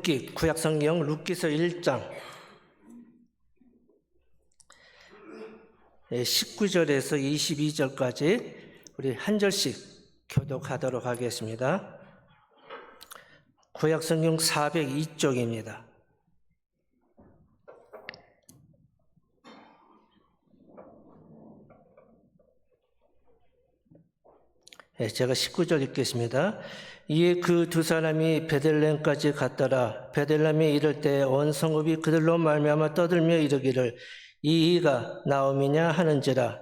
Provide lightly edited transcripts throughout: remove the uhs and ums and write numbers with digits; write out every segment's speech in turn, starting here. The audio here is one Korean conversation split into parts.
구약성경 룻기서 1장 19절에서 22절까지 우리 한 절씩 교독하도록 하겠습니다. 구약성경 402쪽입니다. 제가 19절 읽겠습니다. 이에 그 두 사람이 베들레헴까지 갔더라. 베들레헴에 이를 때 온 성읍이 그들로 말미암아 떠들며 이르기를 이 이가 나옴이냐 하는지라.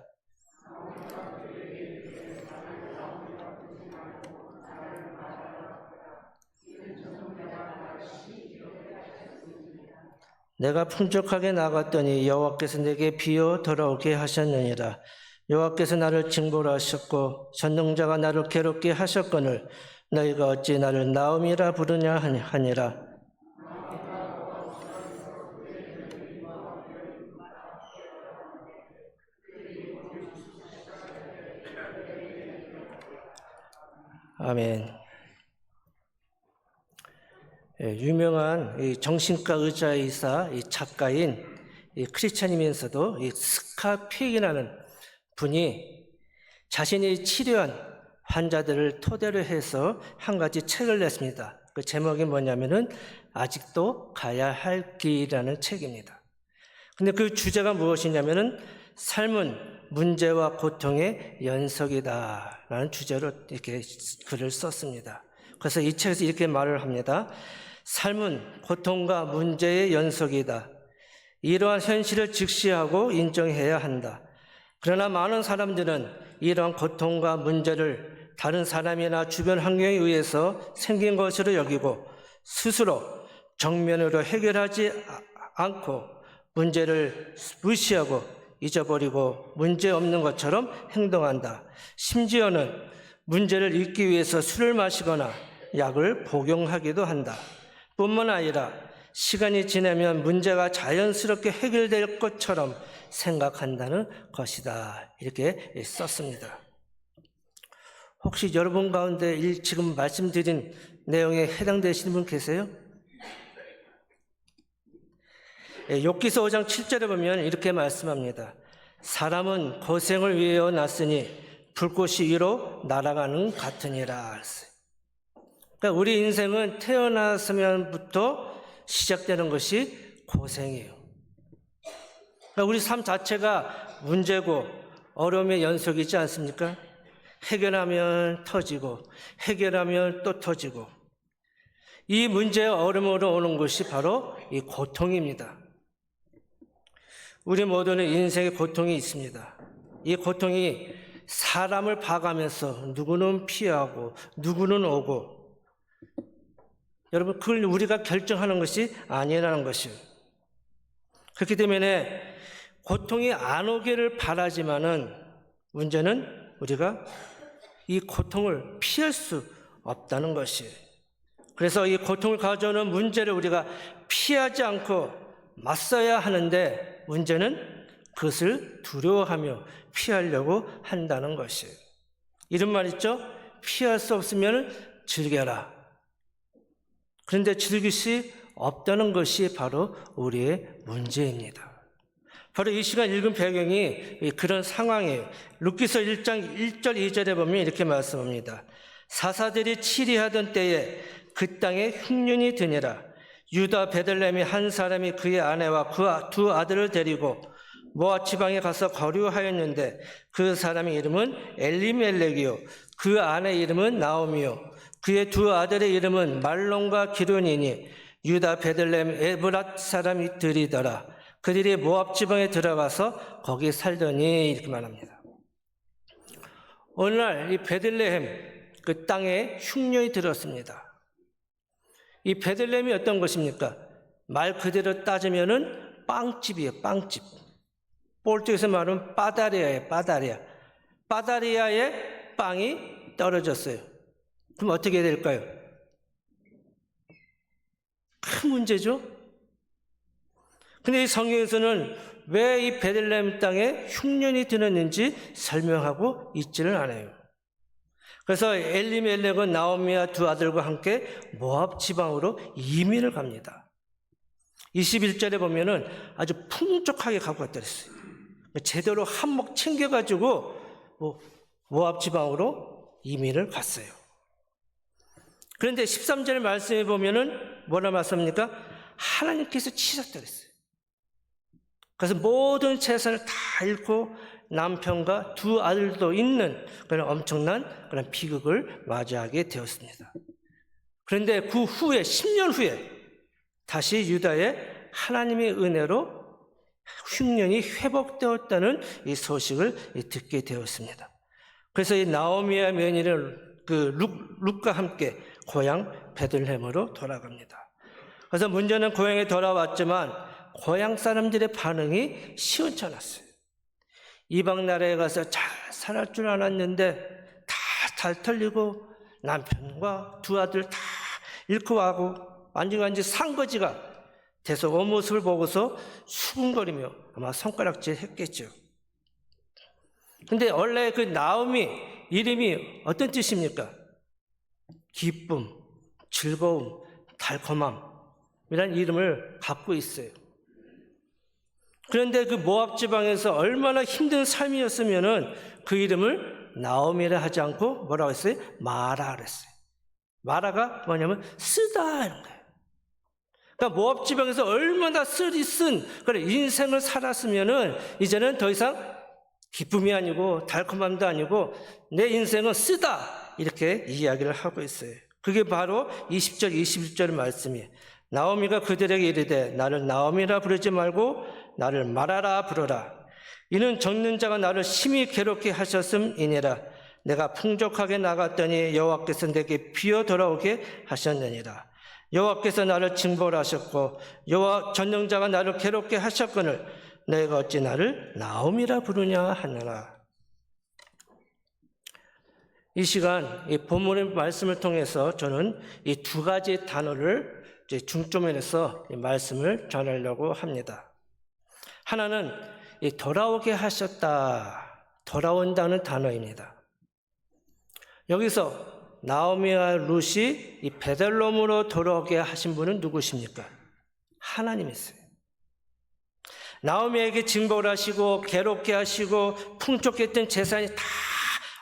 내가 풍족하게 나갔더니 여호와께서 내게 비어 돌아오게 하셨느니라. 여호와께서 나를 징벌 하셨고 전능자가 나를 괴롭게 하셨거늘 너희가 어찌 나를 나옴이라 부르냐 하니라. 아멘. 유명한 정신과 의사이사 작가인 크리스찬이면서도 스카 피익이라는 분이 자신이 치료한 환자들을 토대로 해서 한 가지 책을 냈습니다. 그 제목이 뭐냐면은 아직도 가야 할 길이라는 책입니다. 근데 그 주제가 무엇이냐면은 삶은 문제와 고통의 연속이다라는 주제로 이렇게 글을 썼습니다. 그래서 이 책에서 이렇게 말을 합니다. 삶은 고통과 문제의 연속이다. 이러한 현실을 직시하고 인정해야 한다. 그러나 많은 사람들은 이러한 고통과 문제를 다른 사람이나 주변 환경에 의해서 생긴 것으로 여기고 스스로 정면으로 해결하지 않고 문제를 무시하고 잊어버리고 문제 없는 것처럼 행동한다. 심지어는 문제를 잊기 위해서 술을 마시거나 약을 복용하기도 한다. 뿐만 아니라 시간이 지나면 문제가 자연스럽게 해결될 것처럼 생각한다는 것이다. 이렇게 썼습니다. 혹시 여러분 가운데 지금 말씀드린 내용에 해당되시는 분 계세요? 욥기서 5장 7절에 보면 이렇게 말씀합니다. 사람은 고생을 위하여 났으니 불꽃이 위로 날아가는 같으니라. 그러니까 우리 인생은 태어났으면부터 시작되는 것이 고생이에요. 그러니까 우리 삶 자체가 문제고 어려움의 연속이지 않습니까? 해결하면 터지고 해결하면 또 터지고 이 문제의 어려움으로 오는 것이 바로 이 고통입니다. 우리 모두는 인생에 고통이 있습니다. 이 고통이 사람을 봐가면서 누구는 피하고 누구는 오고 여러분 그걸 우리가 결정하는 것이 아니라는 것이에요. 그렇기 때문에 고통이 안 오기를 바라지만은 문제는 우리가 이 고통을 피할 수 없다는 것이에요. 그래서 이 고통을 가져오는 문제를 우리가 피하지 않고 맞서야 하는데 문제는 그것을 두려워하며 피하려고 한다는 것이에요. 이런 말 있죠? 피할 수 없으면 즐겨라. 그런데 즐길 수 없다는 것이 바로 우리의 문제입니다. 바로 이 시간 읽은 배경이 그런 상황이에요. 룻기서 1장 1절 2절에 보면 이렇게 말씀합니다. 사사들이 치리하던 때에 그 땅에 흉년이 드니라. 유다 베들레헴의 한 사람이 그의 아내와 그 두 아들을 데리고 모압 지방에 가서 거류하였는데 그 사람의 이름은 엘리멜렉이요 그 아내 이름은 나오미요 그의 두 아들의 이름은 말론과 기론이니 유다 베들레헴 에브랏 사람들이더라. 그들이 모압 지방에 들어가서 거기 살더니 이렇게 말합니다. 오늘날 이 베들레헴 그 땅에 흉년이 들었습니다. 이 베들레헴이 어떤 것입니까? 말 그대로 따지면은 빵집이에요. 빵집. 포르투갈에서 말하면 빠다리아예요. 빠다리아. 빠다리아에 빵이 떨어졌어요. 그럼 어떻게 될까요? 큰 문제죠. 근데 이 성경에서는 왜 이 베들레헴 땅에 흉년이 들었는지 설명하고 있지를 않아요. 그래서 엘리멜렉은 나오미와 두 아들과 함께 모압 지방으로 이민을 갑니다. 21절에 보면은 아주 풍족하게 갖고 갔다 그랬어요. 제대로 한몫 챙겨가지고 모압 지방으로 이민을 갔어요. 그런데 13절 말씀에 보면은 뭐라 말씀합니까? 하나님께서 치셨다 그랬어요. 그래서 모든 재산을 다 잃고 남편과 두 아들도 있는 그런 엄청난 그런 비극을 맞이하게 되었습니다. 그런데 그 후에 10년 후에 다시 유다에 하나님의 은혜로 흉년이 회복되었다는 이 소식을 듣게 되었습니다. 그래서 이 나오미와 며느리는 그 룻과 함께 고향 베들레헴으로 돌아갑니다. 그래서 문제는 고향에 돌아왔지만 고향 사람들의 반응이 시원찮았어요. 이방 나라에 가서 잘 살할 줄 알았는데 다 잘 털리고 남편과 두 아들 다 잃고 하고 완전히 상거지가 돼서 온 모습을 보고서 수군거리며 아마 손가락질 했겠죠. 근데 원래 그 나오미 이름이 어떤 뜻입니까? 기쁨, 즐거움, 달콤함이라는 이름을 갖고 있어요. 그런데 그 모압 지방에서 얼마나 힘든 삶이었으면은 그 이름을 나오미라 하지 않고 뭐라고 했어요? 마라 그랬어요. 마라가 뭐냐면 쓰다 이런 거예요. 그러니까 모압 지방에서 얼마나 쓰리 쓴 그런 인생을 살았으면은 이제는 더 이상 기쁨이 아니고 달콤함도 아니고 내 인생은 쓰다 이렇게 이야기를 하고 있어요. 그게 바로 20절 21절 말씀이에요. 나오미가 그들에게 이르되 나를 나오미라 부르지 말고 나를 마라라 부르라. 이는 적는 자가 나를 심히 괴롭게 하셨음이니라. 내가 풍족하게 나갔더니 여호와께서 내게 비어 돌아오게 하셨느니라. 여호와께서 나를 징벌하셨고 여호와 전능자가 나를 괴롭게 하셨거늘 내가 어찌 나를 나오미라 부르냐 하느라. 이 시간 이 본문의 말씀을 통해서 저는 이 두 가지 단어를 중점에 해서 이 말씀을 전하려고 합니다. 하나는 이 돌아오게 하셨다, 돌아온다는 단어입니다. 여기서 나오미와 룻이 이 베들레헴으로 돌아오게 하신 분은 누구십니까? 하나님이세요. 나오미에게 징벌을 하시고 괴롭게 하시고 풍족했던 재산이 다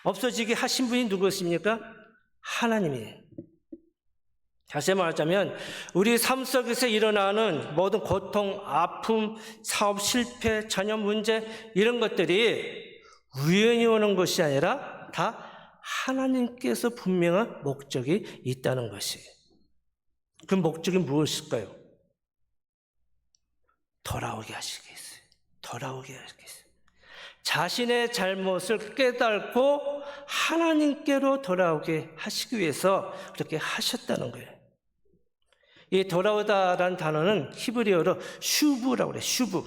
없어지게 하신 분이 누구십니까? 하나님이에요. 다시 말하자면 우리 삶 속에서 일어나는 모든 고통, 아픔, 사업 실패, 자녀 문제 이런 것들이 우연히 오는 것이 아니라 다 하나님께서 분명한 목적이 있다는 것이에요. 그 목적이 무엇일까요? 돌아오게 하시겠어요. 돌아오게 하시겠어요. 자신의 잘못을 깨닫고 하나님께로 돌아오게 하시기 위해서 그렇게 하셨다는 거예요. 이 돌아오다라는 단어는 히브리어로 슈브라고 그래요. 슈브.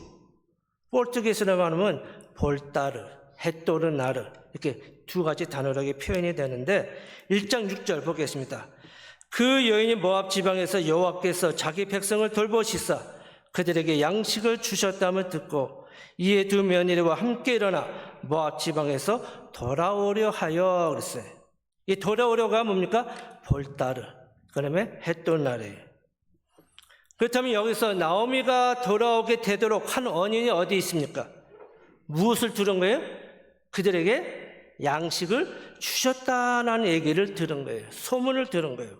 포르투기스로 말하면 볼따르, 헤토르나르 이렇게 두 가지 단어로 표현이 되는데 1장 6절 보겠습니다. 그 여인이 모압 지방에서 여호와께서 자기 백성을 돌보시사 그들에게 양식을 주셨다면 듣고 이에 두 며느리와 함께 일어나 모압 지방에서 돌아오려 하여 그랬어요. 이 돌아오려가 뭡니까? 볼따르, 그다음에 헤토르나르예요. 그렇다면 여기서 나오미가 돌아오게 되도록 한 원인이 어디 있습니까? 무엇을 들은 거예요? 그들에게 양식을 주셨다는 얘기를 들은 거예요. 소문을 들은 거예요.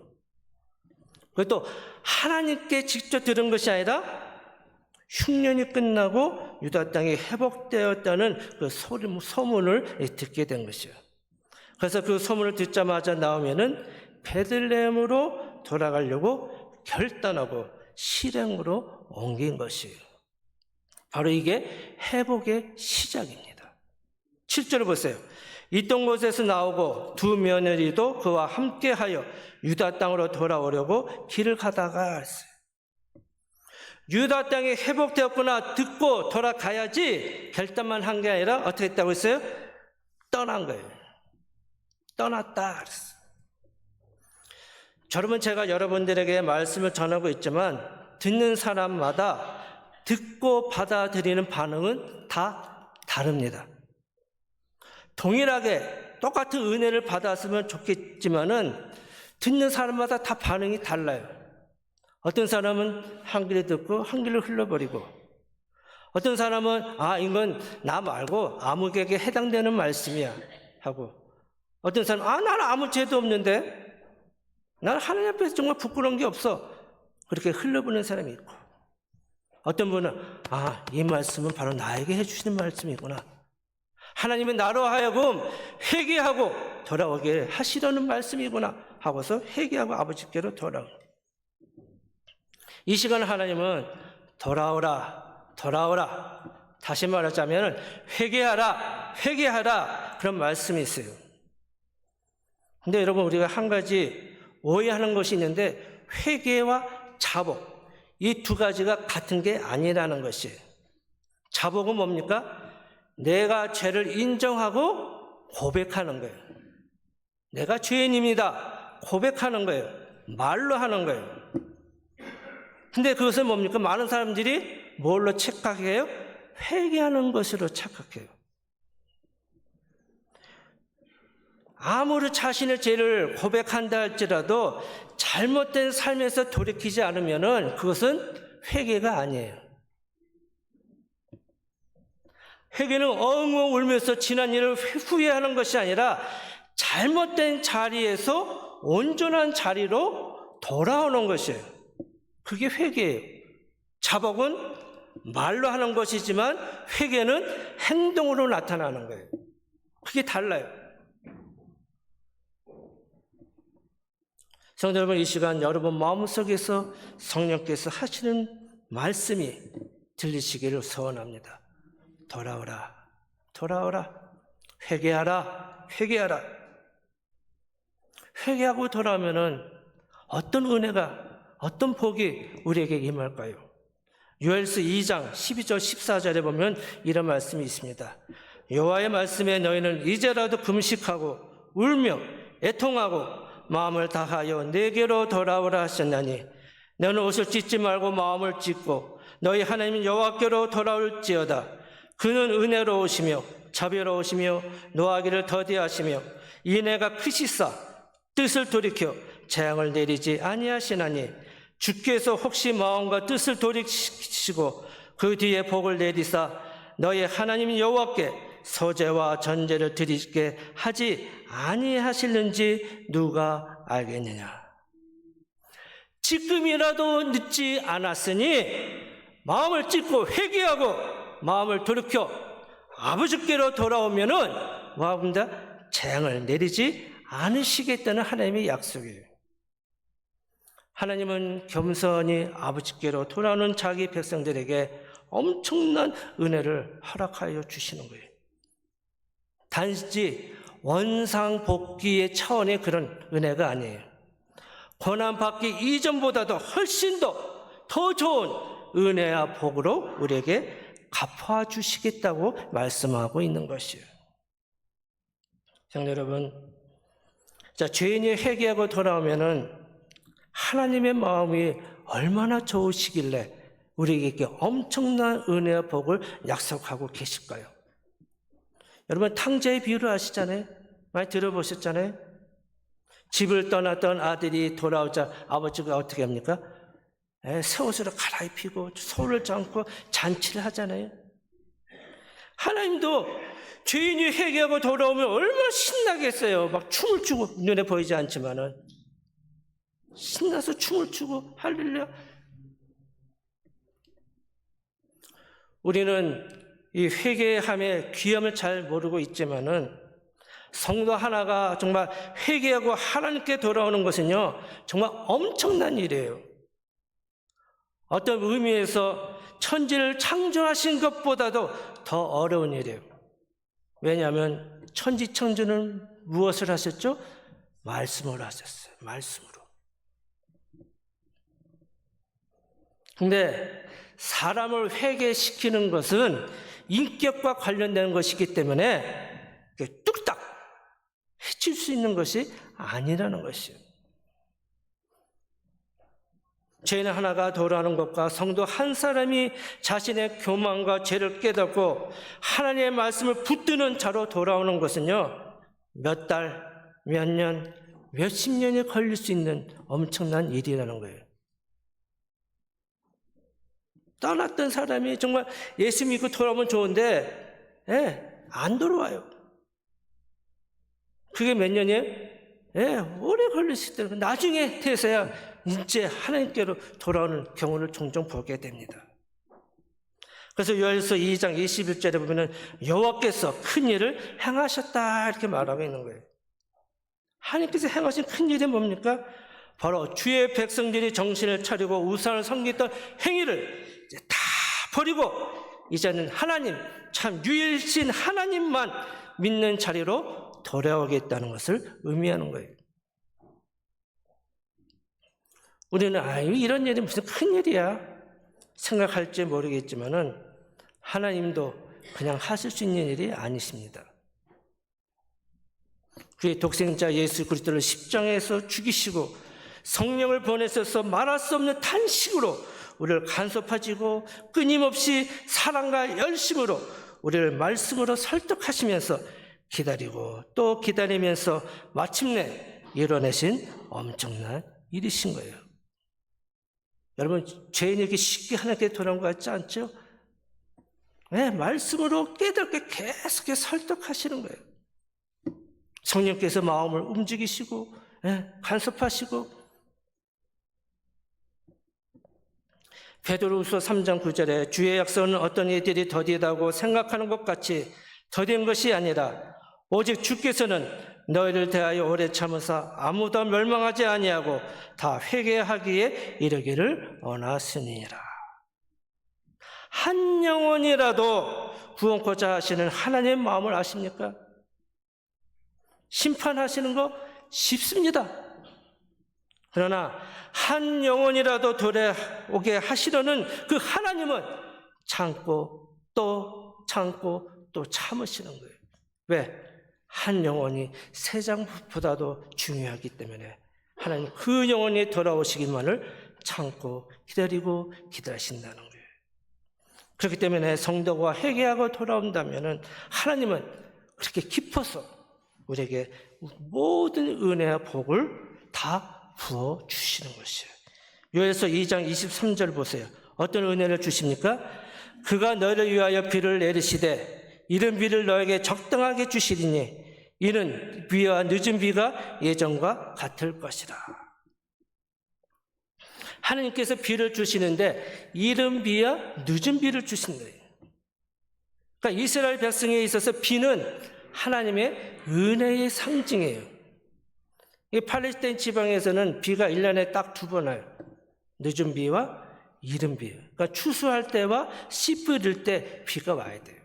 그것도 하나님께 직접 들은 것이 아니라 흉년이 끝나고 유다 땅이 회복되었다는 그 소문을 듣게 된 것이에요. 그래서 그 소문을 듣자마자 나오면은 베들레헴으로 돌아가려고 결단하고 실행으로 옮긴 것이에요. 바로 이게 회복의 시작입니다. 7절을 보세요. 있던 곳에서 나오고 두 며느리도 그와 함께하여 유다 땅으로 돌아오려고 길을 가다가 했어요. 유다 땅이 회복되었구나 듣고 돌아가야지 결단만 한 게 아니라 어떻게 했다고 했어요? 떠난 거예요. 떠났다 그랬어요. 여러분, 제가 여러분들에게 말씀을 전하고 있지만 듣는 사람마다 듣고 받아들이는 반응은 다 다릅니다. 동일하게 똑같은 은혜를 받았으면 좋겠지만은 듣는 사람마다 다 반응이 달라요. 어떤 사람은 한 귀로 듣고 한 귀로 흘려버리고, 어떤 사람은 이건 나 말고 아무에게 해당되는 말씀이야 하고, 어떤 사람은 나는 아무 죄도 없는데, 나는 하나님 앞에서 정말 부끄러운 게 없어, 그렇게 흘려보는 사람이 있고, 어떤 분은 이 말씀은 바로 나에게 해주시는 말씀이구나, 하나님은 나로 하여금 회개하고 돌아오게 하시려는 말씀이구나 하고서 회개하고 아버지께로 돌아오는, 이 시간 하나님은 돌아오라, 다시 말하자면 회개하라 그런 말씀이 있어요. 근데 여러분, 우리가 한 가지 오해하는 것이 있는데, 회개와 자복, 이 두 가지가 같은 게 아니라는 것이에요. 자복은 뭡니까? 내가 죄를 인정하고 고백하는 거예요. 내가 죄인입니다 고백하는 거예요. 말로 하는 거예요. 근데 그것은 뭡니까? 많은 사람들이 뭘로 착각해요? 회개하는 것으로 착각해요. 아무리 자신의 죄를 고백한다 할지라도 잘못된 삶에서 돌이키지 않으면 그것은 회개가 아니에요. 회개는 엉엉 울면서 지난 일을 후회하는 것이 아니라 잘못된 자리에서 온전한 자리로 돌아오는 것이에요. 그게 회개예요. 자복은 말로 하는 것이지만 회개는 행동으로 나타나는 거예요. 그게 달라요. 성도 여러분, 이 시간 여러분 마음속에서 성령께서 하시는 말씀이 들리시기를 소원합니다. 돌아오라, 회개하라. 회개하고 돌아오면은 어떤 은혜가, 어떤 복이 우리에게 임할까요? 요엘서 2장 12절 14절에 보면 이런 말씀이 있습니다. 여호와의 말씀에 너희는 이제라도 금식하고 울며 애통하고 마음을 다하여 내게로 돌아오라 하셨나니, 너는 옷을 찢지 말고 마음을 찢고 너희 하나님 여호와께로 돌아올지어다. 그는 은혜로우시며 자비로우시며 노하기를 더디하시며 인애가 크시사 뜻을 돌이켜 재앙을 내리지 아니하시나니, 주께서 혹시 마음과 뜻을 돌이키시고 그 뒤에 복을 내리사 너희 하나님 여호와께 소제와 전제를 드리게 하지 아니하실는지 누가 알겠느냐. 지금이라도 늦지 않았으니 마음을 찢고 회개하고 마음을 돌이켜 아버지께로 돌아오면은 뭐합니다? 재앙을 내리지 않으시겠다는 하나님의 약속이에요. 하나님은 겸손히 아버지께로 돌아오는 자기 백성들에게 엄청난 은혜를 허락하여 주시는 거예요. 단지 원상복귀의 차원의 그런 은혜가 아니에요. 고난받기 이전보다도 훨씬 더 좋은 은혜와 복으로 우리에게 갚아주시겠다고 말씀하고 있는 것이에요. 성도 여러분, 죄인이 회개하고 돌아오면은 하나님의 마음이 얼마나 좋으시길래 우리에게 엄청난 은혜와 복을 약속하고 계실까요? 여러분, 탕자의 비유를 아시잖아요? 많이 들어보셨잖아요? 집을 떠났던 아들이 돌아오자 아버지가 어떻게 합니까? 새 옷으로 갈아입히고 소를 잡고 잔치를 하잖아요. 하나님도 죄인이 회개하고 돌아오면 얼마나 신나겠어요. 막 춤을 추고, 눈에 보이지 않지만은 신나서 춤을 추고 할렐루야. 우리는 이 회개함의 귀함을 잘 모르고 있지만은 성도 하나가 정말 회개하고 하나님께 돌아오는 것은요, 정말 엄청난 일이에요. 어떤 의미에서 천지를 창조하신 것보다도 더 어려운 일이에요. 왜냐하면 천지창조는 무엇을 하셨죠? 말씀으로 하셨어요. 말씀으로. 근데 사람을 회개시키는 것은 인격과 관련된 것이기 때문에 뚝딱 해칠 수 있는 것이 아니라는 것이에요. 죄인 하나가 돌아오는 것과 성도 한 사람이 자신의 교만과 죄를 깨닫고 하나님의 말씀을 붙드는 자로 돌아오는 것은요, 몇 달, 몇 년, 몇십 년이 걸릴 수 있는 엄청난 일이라는 거예요. 떠났던 사람이 정말 예수 믿고 돌아오면 좋은데 안 돌아와요. 그게 몇 년이에요? 오래 걸릴 수 있다는 거예요. 나중에 돼서야 이제 하나님께로 돌아오는 경우를 종종 보게 됩니다. 그래서 요한일서 2장 21절에 보면은 여호와께서 큰 일을 행하셨다 이렇게 말하고 있는 거예요. 하나님께서 행하신 큰 일이 뭡니까? 바로 주의 백성들이 정신을 차리고 우상을 섬기던 행위를 이제 다 버리고 이제는 하나님, 참 유일신 하나님만 믿는 자리로 돌아오겠다는 것을 의미하는 거예요. 우리는 이런 일이 무슨 큰 일이야 생각할지 모르겠지만은 하나님도 그냥 하실 수 있는 일이 아니십니다. 그의 독생자 예수 그리스도를 십자가에서 죽이시고 성령을 보내셔서 말할 수 없는 탄식으로 우리를 간섭하시고 끊임없이 사랑과 열심으로 우리를 말씀으로 설득하시면서 기다리고 또 기다리면서 마침내 이뤄내신 엄청난 일이신 거예요. 여러분, 죄인이 이렇게 쉽게 하나님께 돌아온 것 같지 않죠? 말씀으로 깨닫게 계속 설득하시는 거예요. 성령께서 마음을 움직이시고 간섭하시고. 베드로후서 3장 9절에 주의 약속은 어떤 이들이 더디다고 생각하는 것 같이 더딘 것이 아니라 오직 주께서는 너희를 대하여 오래 참으사 아무도 멸망하지 아니하고 다 회개하기에 이르기를 원하시니라. 한 영혼이라도 구원코자 하시는 하나님의 마음을 아십니까? 심판하시는 거 쉽습니다. 그러나 한 영혼이라도 돌아오게 하시려는 그 하나님은 참고 또 참고 또 참으시는 거예요. 왜? 한 영혼이 세 장보다도 중요하기 때문에 하나님 그 영혼이 돌아오시기만을 참고 기다리고 기다리신다는 거예요. 그렇기 때문에 성도가 회개하고 돌아온다면 하나님은 그렇게 기뻐서 우리에게 모든 은혜와 복을 다 부어주시는 것이에요. 요엘서 2장 23절 보세요. 어떤 은혜를 주십니까? 그가 너를 위하여 비를 내리시되 이른 비를 너에게 적당하게 주시리니 이는 비와 늦은 비가 예전과 같을 것이라. 하나님께서 비를 주시는데 이른 비와 늦은 비를 주신 거예요. 그러니까 이스라엘 백성에 있어서 비는 하나님의 은혜의 상징이에요. 이 팔레스타인 지방에서는 비가 1년에 딱 2번 와요. 늦은 비와 이른 비. 그러니까 추수할 때와 씨 뿌릴 때 비가 와야 돼요.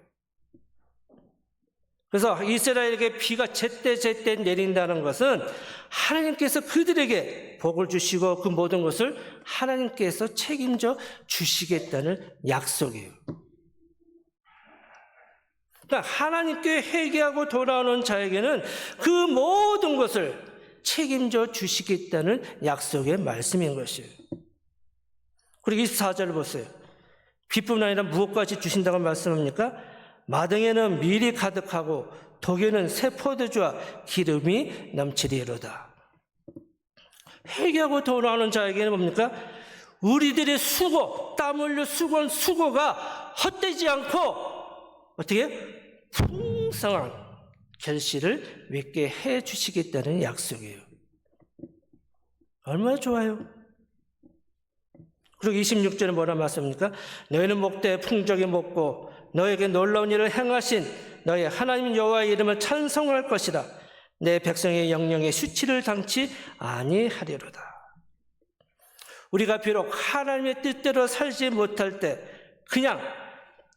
그래서 이스라엘에게 비가 제때 내린다는 것은 하나님께서 그들에게 복을 주시고 그 모든 것을 하나님께서 책임져 주시겠다는 약속이에요. 그러니까 하나님께 회개하고 돌아오는 자에게는 그 모든 것을 책임져 주시겠다는 약속의 말씀인 것이에요. 그리고 24절을 보세요. 비뿐 아니라 무엇까지 주신다고 말씀합니까? 마등에는 밀이 가득하고 독에는 새 포도주와 기름이 넘치리로다. 회개하고 돌아오는 자에게는 뭡니까? 우리들의 수고, 땀 흘려 수고한 수고가 헛되지 않고 어떻게? 풍성한 결실을 맺게 해 주시겠다는 약속이에요. 얼마나 좋아요. 그리고 26절에 뭐라 말씀합니까? 너희는 목대에 풍족히 먹고 너에게 놀라운 일을 행하신 너희 하나님 여호와의 이름을 찬송할 것이라. 내 백성의 영령의 수치를 당치 아니하리로다. 우리가 비록 하나님의 뜻대로 살지 못할 때 그냥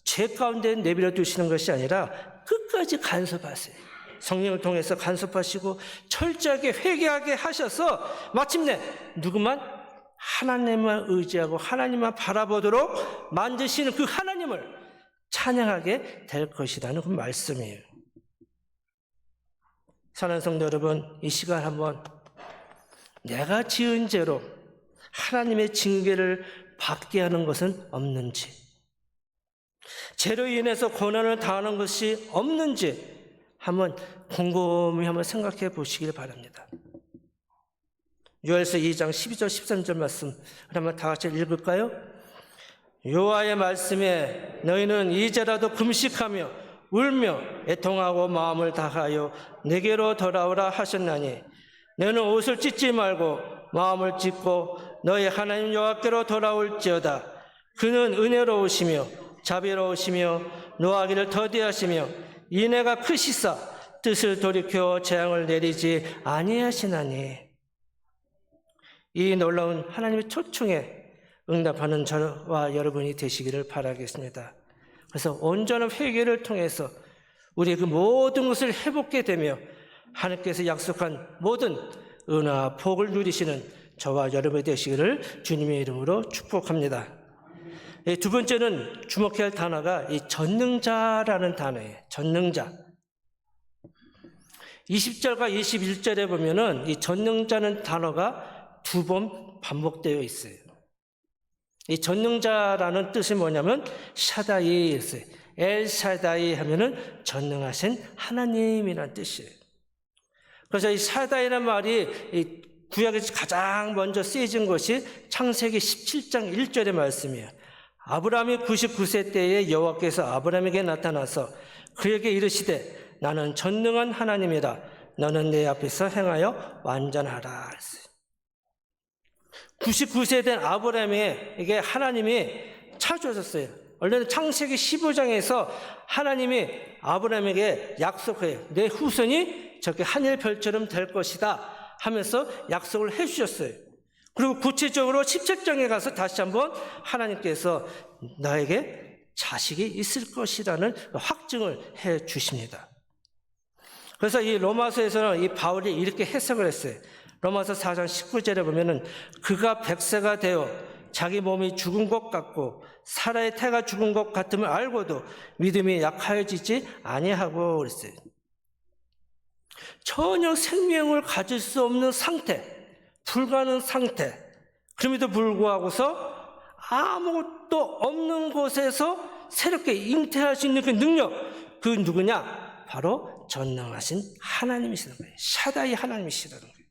죄 가운데 내버려 두시는 것이 아니라 끝까지 간섭하세요. 성령을 통해서 간섭하시고 철저하게 회개하게 하셔서 마침내 누구만 하나님만 의지하고 하나님만 바라보도록 만드시는 그 하나님을 찬양하게 될 것이라는 그 말씀이에요. 사랑하는 성도 여러분, 이 시간 한번 내가 지은 죄로 하나님의 징계를 받게 하는 것은 없는지, 죄로 인해서 고난을 당하는 것이 없는지 한번 곰곰이 한번 생각해 보시길 바랍니다. 요엘서 2장 12절 13절 말씀 한번 다 같이 읽을까요? 여호와의 말씀에 너희는 이제라도 금식하며 울며 애통하고 마음을 다하여 내게로 돌아오라 하셨나니 너는 옷을 찢지 말고 마음을 찢고 너희 하나님 여호와께로 돌아올지어다. 그는 은혜로우시며 자비로우시며 노하기를 더디하시며 인애가 크시사 뜻을 돌이켜 재앙을 내리지 아니하시나니. 이 놀라운 하나님의 초청에 응답하는 저와 여러분이 되시기를 바라겠습니다. 그래서 온전한 회개를 통해서 우리의 그 모든 것을 회복게 되며 하나님께서 약속한 모든 은혜와 복을 누리시는 저와 여러분이 되시기를 주님의 이름으로 축복합니다. 두 번째는 주목해야 할 단어가 이 전능자라는 단어예요. 전능자. 20절과 21절에 보면은 이 전능자는 단어가 두 번 반복되어 있어요. 이 전능자라는 뜻이 뭐냐면 샤다이였어요. 엘 샤다이 하면은 전능하신 하나님이라는 뜻이에요. 그래서 이 샤다이라는 말이 이 구약에서 가장 먼저 쓰여진 것이 창세기 17장 1절의 말씀이에요. 아브라함이 99세 때에 여호와께서 아브라함에게 나타나서 그에게 이르시되 나는 전능한 하나님이라 너는 내 앞에서 행하여 완전하라 했어요. 99세 된 아브라함에게 하나님이 찾아오셨어요. 원래는 창세기 15장에서 하나님이 아브라함에게 약속해요. 내 후손이 저렇게 하늘별처럼 될 것이다 하면서 약속을 해주셨어요. 그리고 구체적으로 17장에 가서 다시 한번 하나님께서 나에게 자식이 있을 것이라는 확증을 해 주십니다. 그래서 이 로마서에서는 이 바울이 이렇게 해석을 했어요. 로마서 4장 19절에 보면은 그가 100세가 되어 자기 몸이 죽은 것 같고 사라의 태가 죽은 것 같음을 알고도 믿음이 약하여지지 아니하고 그랬어요. 전혀 생명을 가질 수 없는 상태, 불가능 상태, 그럼에도 불구하고서 아무것도 없는 곳에서 새롭게 잉태할 수 있는 그 능력, 그 누구냐? 바로 전능하신 하나님이시라는 거예요. 샤다이 하나님이시라는 거예요.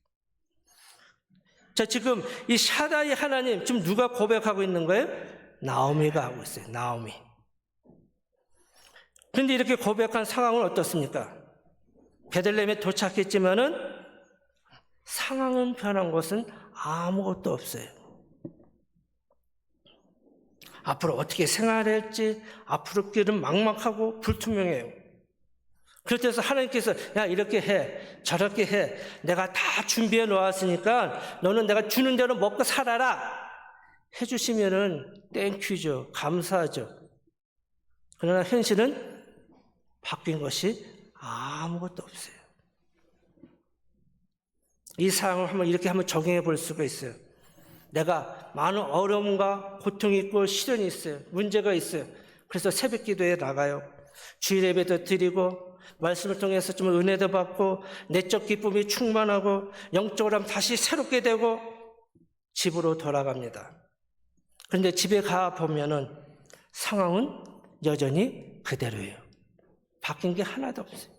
자, 지금 이 샤다이 하나님, 지금 누가 고백하고 있는 거예요? 나오미가 하고 있어요. 나오미. 그런데 이렇게 고백한 상황은 어떻습니까? 베들레헴에 도착했지만은 상황은 변한 것은 아무것도 없어요. 앞으로 어떻게 생활해야 할지, 앞으로 길은 막막하고 불투명해요. 그래서 하나님께서 야 이렇게 해, 저렇게 해, 내가 다 준비해 놓았으니까 너는 내가 주는 대로 먹고 살아라 해주시면은 땡큐죠, 감사하죠. 그러나 현실은 바뀐 것이 아무것도 없어요. 이 상황을 이렇게 한번 적용해 볼 수가 있어요. 내가 많은 어려움과 고통이 있고 시련이 있어요. 문제가 있어요. 그래서 새벽 기도에 나가요. 주일 예배도 드리고 말씀을 통해서 좀 은혜도 받고 내적 기쁨이 충만하고 영적으로 하면 다시 새롭게 되고 집으로 돌아갑니다. 그런데 집에 가 보면은 상황은 여전히 그대로예요. 바뀐 게 하나도 없어요.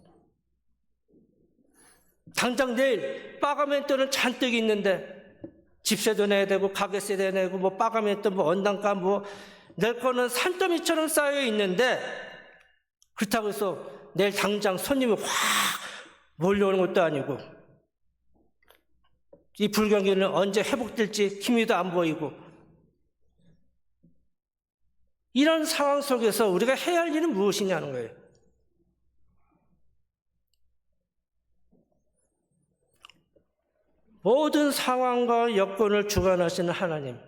당장 내일 빠가면또는 잔뜩 있는데 집세도 내야 되고 가게세도 내고 뭐 빠가면또 뭐 언단가 뭐 낼 거는 산더미처럼 쌓여 있는데 그렇다고 해서 내일 당장 손님이 확 몰려오는 것도 아니고 이 불경기는 언제 회복될지 기미도 안 보이고 이런 상황 속에서 우리가 해야 할 일은 무엇이냐는 거예요. 모든 상황과 여건을 주관하시는 하나님,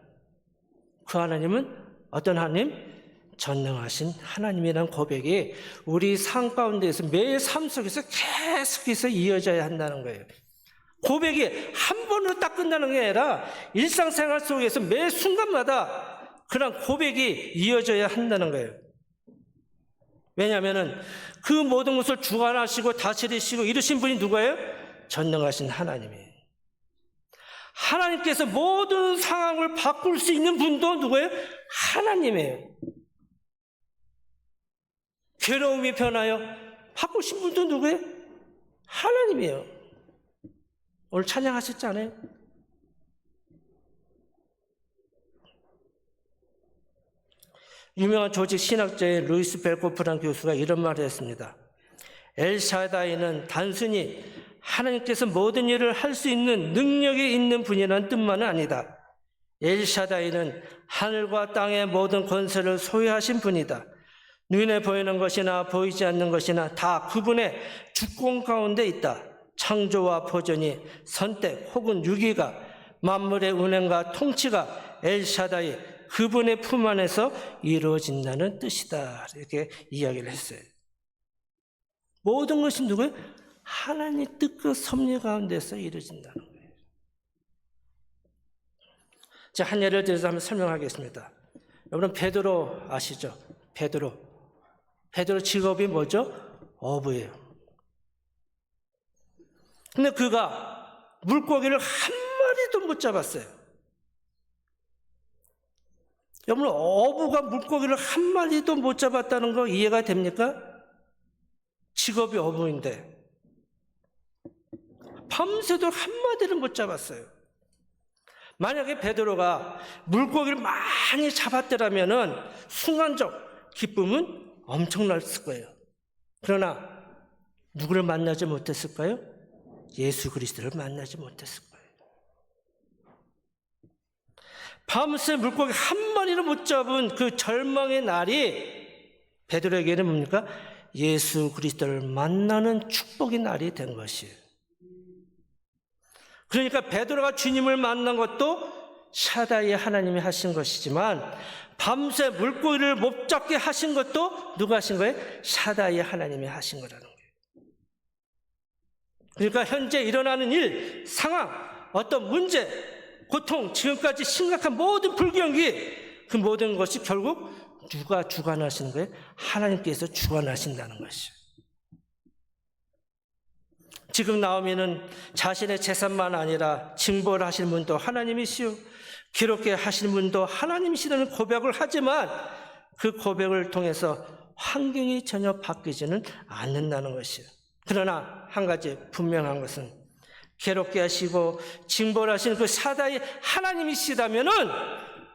그 하나님은 어떤 하나님? 전능하신 하나님이라는 고백이 우리 삶 가운데에서 매일 삶 속에서 계속해서 이어져야 한다는 거예요. 고백이 한 번으로 딱 끝나는 게 아니라 일상생활 속에서 매 순간마다 그런 고백이 이어져야 한다는 거예요. 왜냐하면 그 모든 것을 주관하시고 다스리시고 이루신 분이 누구예요? 전능하신 하나님이에요. 하나님께서 모든 상황을 바꿀 수 있는 분도 누구예요? 하나님이에요. 괴로움이 변하여 바꾸신 분도 누구예요? 하나님이에요. 오늘 찬양하셨잖아요. 유명한 조직 신학자의 루이스 벨코프라는 교수가 이런 말을 했습니다. 엘샤다이는 단순히 하나님께서 모든 일을 할 수 있는 능력이 있는 분이라는 뜻만은 아니다. 엘샤다이는 하늘과 땅의 모든 권세를 소유하신 분이다. 눈에 보이는 것이나 보이지 않는 것이나 다 그분의 주권 가운데 있다. 창조와 보존이, 선택 혹은 유기가, 만물의 운행과 통치가 엘샤다이 그분의 품 안에서 이루어진다는 뜻이다. 이렇게 이야기를 했어요. 모든 것이 누구예요? 하나님의 뜻과 섭리 가운데서 이루어진다는 거예요. 자, 한 예를 들어서 한번 설명하겠습니다. 여러분 베드로 아시죠? 베드로 직업이 뭐죠? 어부예요. 근데 그가 물고기를 한 마리도 못 잡았어요. 여러분, 어부가 물고기를 한 마리도 못 잡았다는 거 이해가 됩니까? 직업이 어부인데 밤새도록 한 마리를 못 잡았어요. 만약에 베드로가 물고기를 많이 잡았더라면 순간적 기쁨은 엄청났을 거예요. 그러나 누구를 만나지 못했을까요? 예수 그리스도를 만나지 못했을 거예요. 밤새 물고기 한 마리를 못 잡은 그 절망의 날이 베드로에게는 뭡니까? 예수 그리스도를 만나는 축복의 날이 된 것이에요. 그러니까 베드로가 주님을 만난 것도 샤다이 하나님이 하신 것이지만 밤새 물고기를 못 잡게 하신 것도 누가 하신 거예요? 샤다이 하나님이 하신 거라는 거예요. 그러니까 현재 일어나는 일, 상황, 어떤 문제, 고통, 지금까지 심각한 모든 불경기, 그 모든 것이 결국 누가 주관하시는 거예요? 하나님께서 주관하신다는 것이에요. 지금 나오면은 자신의 재산만 아니라 징벌 하시는 분도 하나님이시오, 기록해 하시는 분도 하나님이시라는 고백을 하지만 그 고백을 통해서 환경이 전혀 바뀌지는 않는다는 것이에요. 그러나 한 가지 분명한 것은 괴롭게 하시고 징벌하시는 그 사다의 하나님이시다면은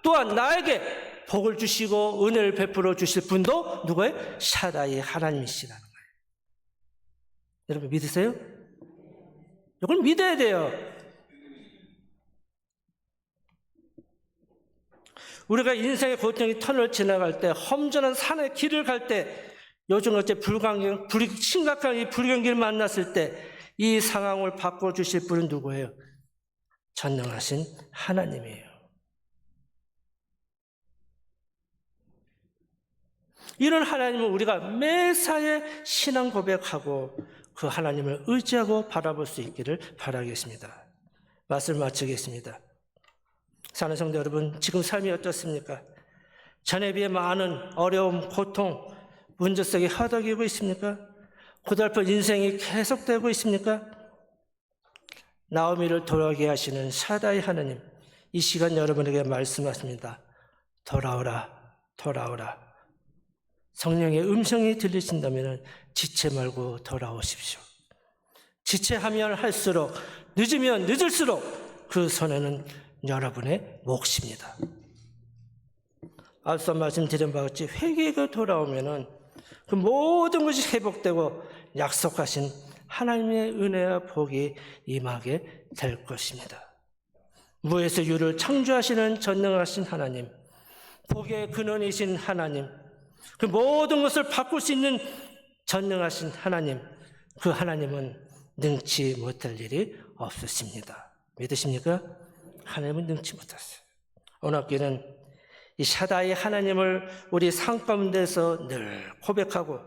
또한 나에게 복을 주시고 은혜를 베풀어 주실 분도 누구예요? 샤다의 하나님이시라는 거예요. 여러분 믿으세요? 이걸 믿어야 돼요. 우리가 인생의 고통의 터널을 지나갈 때, 험준한 산의 길을 갈 때, 요즘 어째 심각한 이 불경기를 만났을 때 이 상황을 바꿔주실 분은 누구예요? 전능하신 하나님이에요. 이런 하나님을 우리가 매사에 신앙 고백하고 그 하나님을 의지하고 바라볼 수 있기를 바라겠습니다. 말씀을 마치겠습니다. 사랑하는 성도 여러분, 지금 삶이 어떻습니까? 전에 비해 많은 어려움, 고통, 문제 속에 허덕이고 있습니까? 고달픈 인생이 계속되고 있습니까? 나오미를 돌아오게 하시는 샤다이 하나님, 이 시간 여러분에게 말씀하십니다. 돌아오라, 돌아오라. 성령의 음성이 들리신다면 지체 말고 돌아오십시오. 지체하면 할수록, 늦으면 늦을수록 그 손해는 여러분의 몫입니다. 앞서 말씀드린 바와 같이 회개가 돌아오면은 그 모든 것이 회복되고 약속하신 하나님의 은혜와 복이 임하게 될 것입니다. 무에서 유를 창조하시는 전능하신 하나님, 복의 근원이신 하나님, 그 모든 것을 바꿀 수 있는 전능하신 하나님, 그 하나님은 능치 못할 일이 없으십니다. 믿으십니까? 하나님은 능치 못하세요. 오늘 학교는 이 샤다이 하나님을 우리 삶 가운데서 늘 고백하고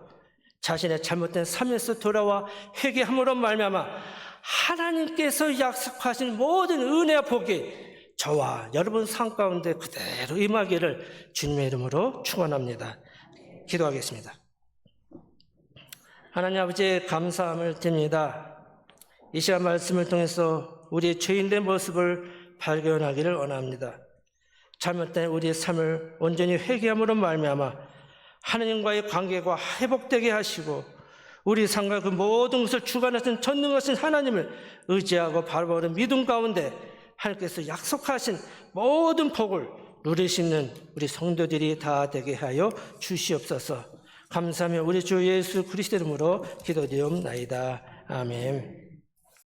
자신의 잘못된 삶에서 돌아와 회개함으로 말미암아 하나님께서 약속하신 모든 은혜와 복이 저와 여러분 삶 가운데 그대로 임하기를 주님의 이름으로 축원합니다. 기도하겠습니다. 하나님 아버지 감사함을 드립니다. 이 시간 말씀을 통해서 우리의 죄인된 모습을 발견하기를 원합니다. 잘못된 우리의 삶을 온전히 회개함으로 말미암아 하나님과의 관계가 회복되게 하시고 우리 삶과 그 모든 것을 주관하신 전능하신 하나님을 의지하고 바라보는 믿음 가운데 하나님께서 약속하신 모든 복을 누릴 수 있는 우리 성도들이 다 되게 하여 주시옵소서. 감사하며 우리 주 예수 그리스도 이름으로 기도드리옵나이다. 아멘.